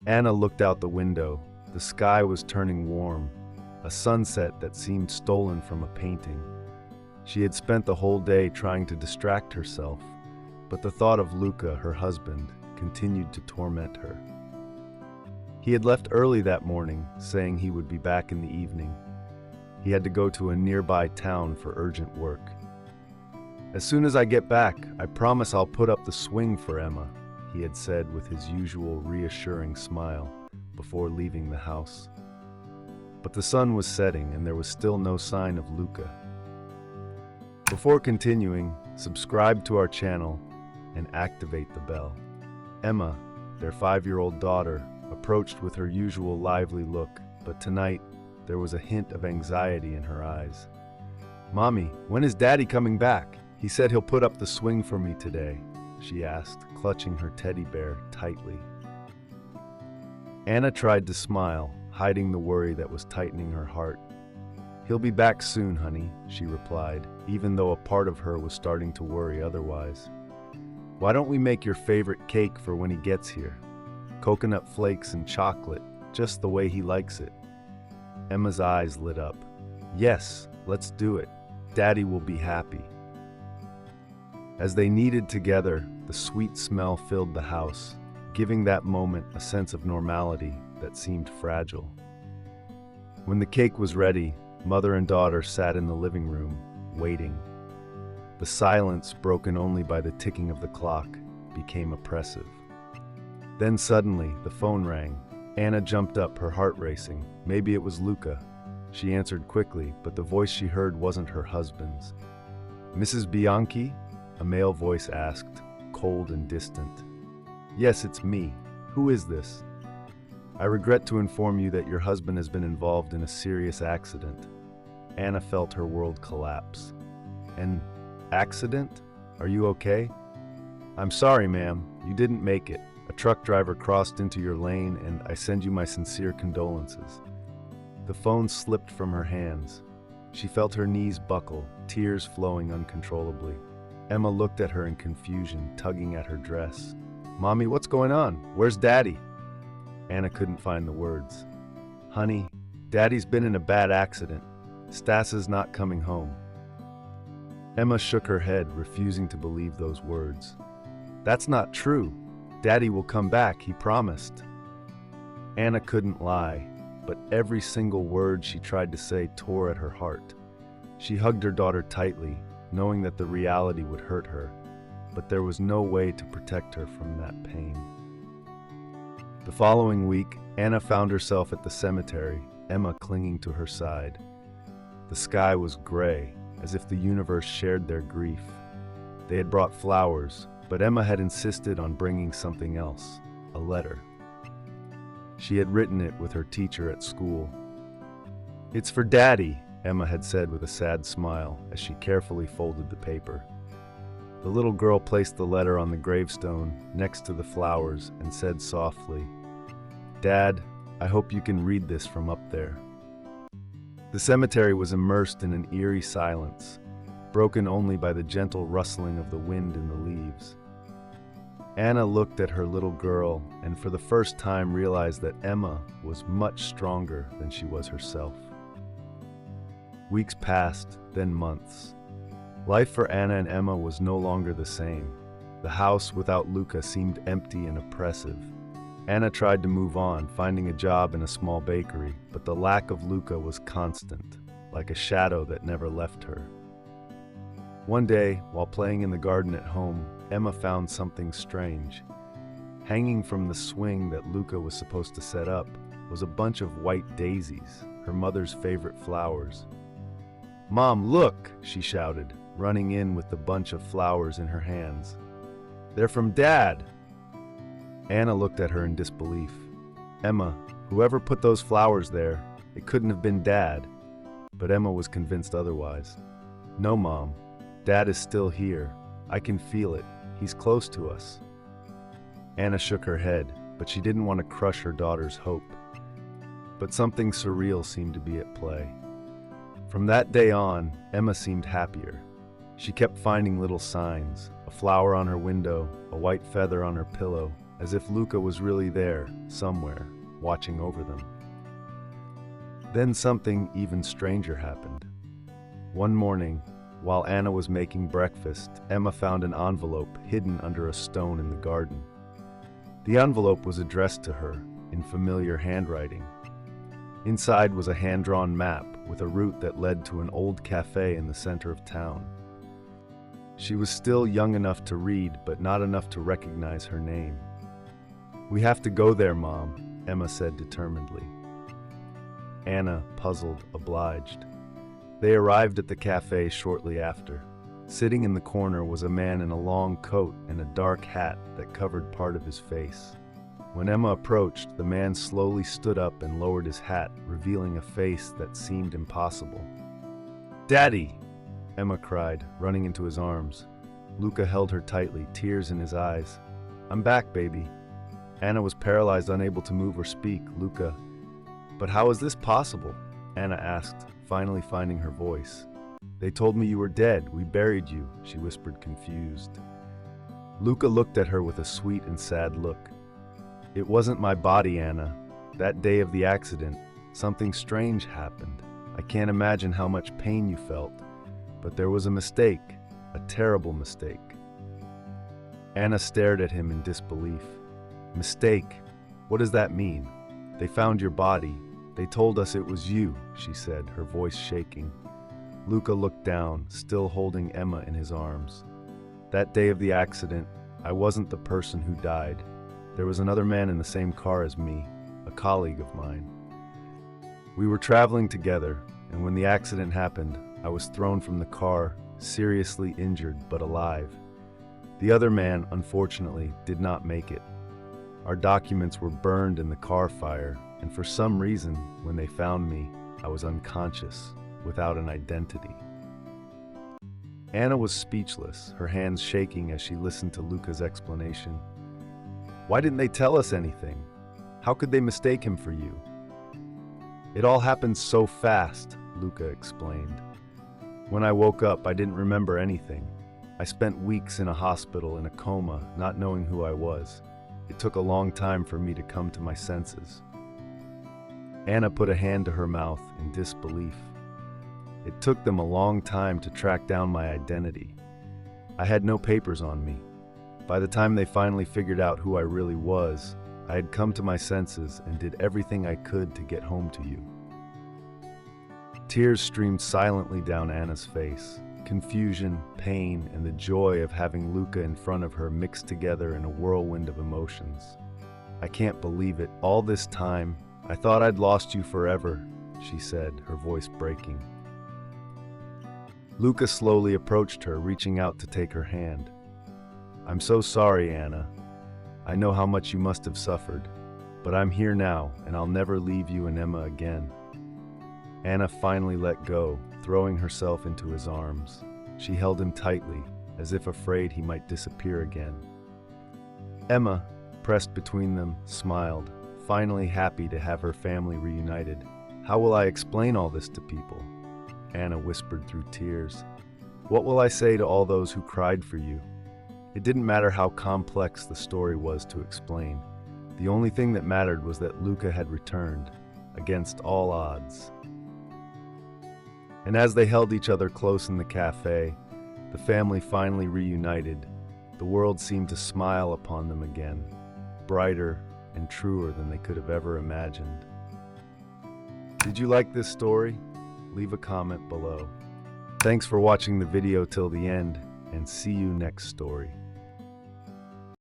Anna looked out the window. The sky was turning warm, a sunset that seemed stolen from a painting. She had spent the whole day trying to distract herself, but the thought of Luca, her husband, continued to torment her. He had left early that morning, saying he would be back in the evening. He had to go to a nearby town for urgent work. "As soon as I get back, I promise I'll put up the swing for Emma," he had said with his usual reassuring smile before leaving the house. But the sun was setting and there was still no sign of Luca. Before continuing, subscribe to our channel and activate the bell. Emma, their 5-year-old daughter, approached with her usual lively look, but tonight there was a hint of anxiety in her eyes. "Mommy, when is Daddy coming back? He said he'll put up the swing for me today," she asked, clutching her teddy bear tightly. Anna tried to smile, hiding the worry that was tightening her heart. "He'll be back soon, honey," she replied, even though a part of her was starting to worry otherwise. "Why don't we make your favorite cake for when he gets here? Coconut flakes and chocolate, just the way he likes it." Emma's eyes lit up. "Yes, let's do it. Daddy will be happy." As they kneaded together, the sweet smell filled the house, giving that moment a sense of normality that seemed fragile. When the cake was ready, mother and daughter sat in the living room, waiting. The silence, broken only by the ticking of the clock, became oppressive. Then suddenly, the phone rang. Anna jumped up, her heart racing. Maybe it was Luca. She answered quickly, but the voice she heard wasn't her husband's. "Mrs. Bianchi?" a male voice asked, cold and distant. "Yes, it's me. Who is this?" "I regret to inform you that your husband has been involved in a serious accident." Anna felt her world collapse. "An accident? Are you okay?" "I'm sorry, ma'am. You didn't make it. A truck driver crossed into your lane, and I send you my sincere condolences." The phone slipped from her hands. She felt her knees buckle, tears flowing uncontrollably. Emma looked at her in confusion, tugging at her dress. "Mommy, what's going on? Where's Daddy?" Anna couldn't find the words. "Honey, Daddy's been in a bad accident. Stas is not coming home." Emma shook her head, refusing to believe those words. "That's not true. Daddy will come back, he promised." Anna couldn't lie, but every single word she tried to say tore at her heart. She hugged her daughter tightly, knowing that the reality would hurt her, but there was no way to protect her from that pain. The following week, Anna found herself at the cemetery, Emma clinging to her side. The sky was gray, as if the universe shared their grief. They had brought flowers, but Emma had insisted on bringing something else, a letter. She had written it with her teacher at school. "It's for Daddy," Emma had said with a sad smile as she carefully folded the paper. The little girl placed the letter on the gravestone next to the flowers and said softly, "Dad, I hope you can read this from up there." The cemetery was immersed in an eerie silence, broken only by the gentle rustling of the wind in the leaves. Anna looked at her little girl and for the first time realized that Emma was much stronger than she was herself. Weeks passed, then months. Life for Anna and Emma was no longer the same. The house without Luca seemed empty and oppressive. Anna tried to move on, finding a job in a small bakery, but the lack of Luca was constant, like a shadow that never left her. One day, while playing in the garden at home, Emma found something strange. Hanging from the swing that Luca was supposed to set up was a bunch of white daisies, her mother's favorite flowers. "Mom, look!" she shouted, running in with the bunch of flowers in her hands. "They're from Dad!" Anna looked at her in disbelief. "Emma, whoever put those flowers there, it couldn't have been Dad." But Emma was convinced otherwise. "No, Mom. Dad is still here. I can feel it. He's close to us." Anna shook her head, but she didn't want to crush her daughter's hope. But something surreal seemed to be at play. From that day on, Emma seemed happier. She kept finding little signs, a flower on her window, a white feather on her pillow, as if Luca was really there, somewhere, watching over them. Then something even stranger happened. One morning, while Anna was making breakfast, Emma found an envelope hidden under a stone in the garden. The envelope was addressed to her in familiar handwriting. Inside was a hand-drawn map with a route that led to an old cafe in the center of town. She was still young enough to read, but not enough to recognize her name. "We have to go there, Mom," Emma said determinedly. Anna, puzzled, obliged. They arrived at the cafe shortly after. Sitting in the corner was a man in a long coat and a dark hat that covered part of his face. When Emma approached, the man slowly stood up and lowered his hat, revealing a face that seemed impossible. "Daddy!" Emma cried, running into his arms. Luca held her tightly, tears in his eyes. "I'm back, baby." Anna was paralyzed, unable to move or speak. "Luca, but how is this possible?" Anna asked, finally finding her voice. "They told me you were dead. We buried you," she whispered, confused. Luca looked at her with a sweet and sad look. "It wasn't my body, Anna. That day of the accident, something strange happened. I can't imagine how much pain you felt, but there was a mistake, a terrible mistake." Anna stared at him in disbelief. "Mistake? What does that mean? They found your body. They told us it was you," she said, her voice shaking. Luca looked down, still holding Emma in his arms. "That day of the accident, I wasn't the person who died. There was another man in the same car as me, a colleague of mine. We were traveling together, and when the accident happened, I was thrown from the car, seriously injured but alive. The other man, unfortunately, did not make it. Our documents were burned in the car fire, and for some reason, when they found me, I was unconscious, without an identity." Anna was speechless, her hands shaking as she listened to Luca's explanation. "Why didn't they tell us anything? How could they mistake him for you?" "It all happened so fast," Luca explained. "When I woke up, I didn't remember anything. I spent weeks in a hospital in a coma, not knowing who I was. It took a long time for me to come to my senses." Anna put a hand to her mouth in disbelief. "It took them a long time to track down my identity. I had no papers on me. By the time they finally figured out who I really was, I had come to my senses and did everything I could to get home to you." Tears streamed silently down Anna's face. Confusion, pain, and the joy of having Luca in front of her mixed together in a whirlwind of emotions. "I can't believe it. All this time, I thought I'd lost you forever," she said, her voice breaking. Luca slowly approached her, reaching out to take her hand. "I'm so sorry, Anna. I know how much you must have suffered, but I'm here now, and I'll never leave you and Emma again." Anna finally let go, throwing herself into his arms. She held him tightly, as if afraid he might disappear again. Emma, pressed between them, smiled, finally happy to have her family reunited. "How will I explain all this to people?" Anna whispered through tears. "What will I say to all those who cried for you?" It didn't matter how complex the story was to explain. The only thing that mattered was that Luca had returned, against all odds. And as they held each other close in the cafe, the family finally reunited. The world seemed to smile upon them again, brighter and truer than they could have ever imagined. Did you like this story? Leave a comment below. Thanks for watching the video till the end, and see you next story.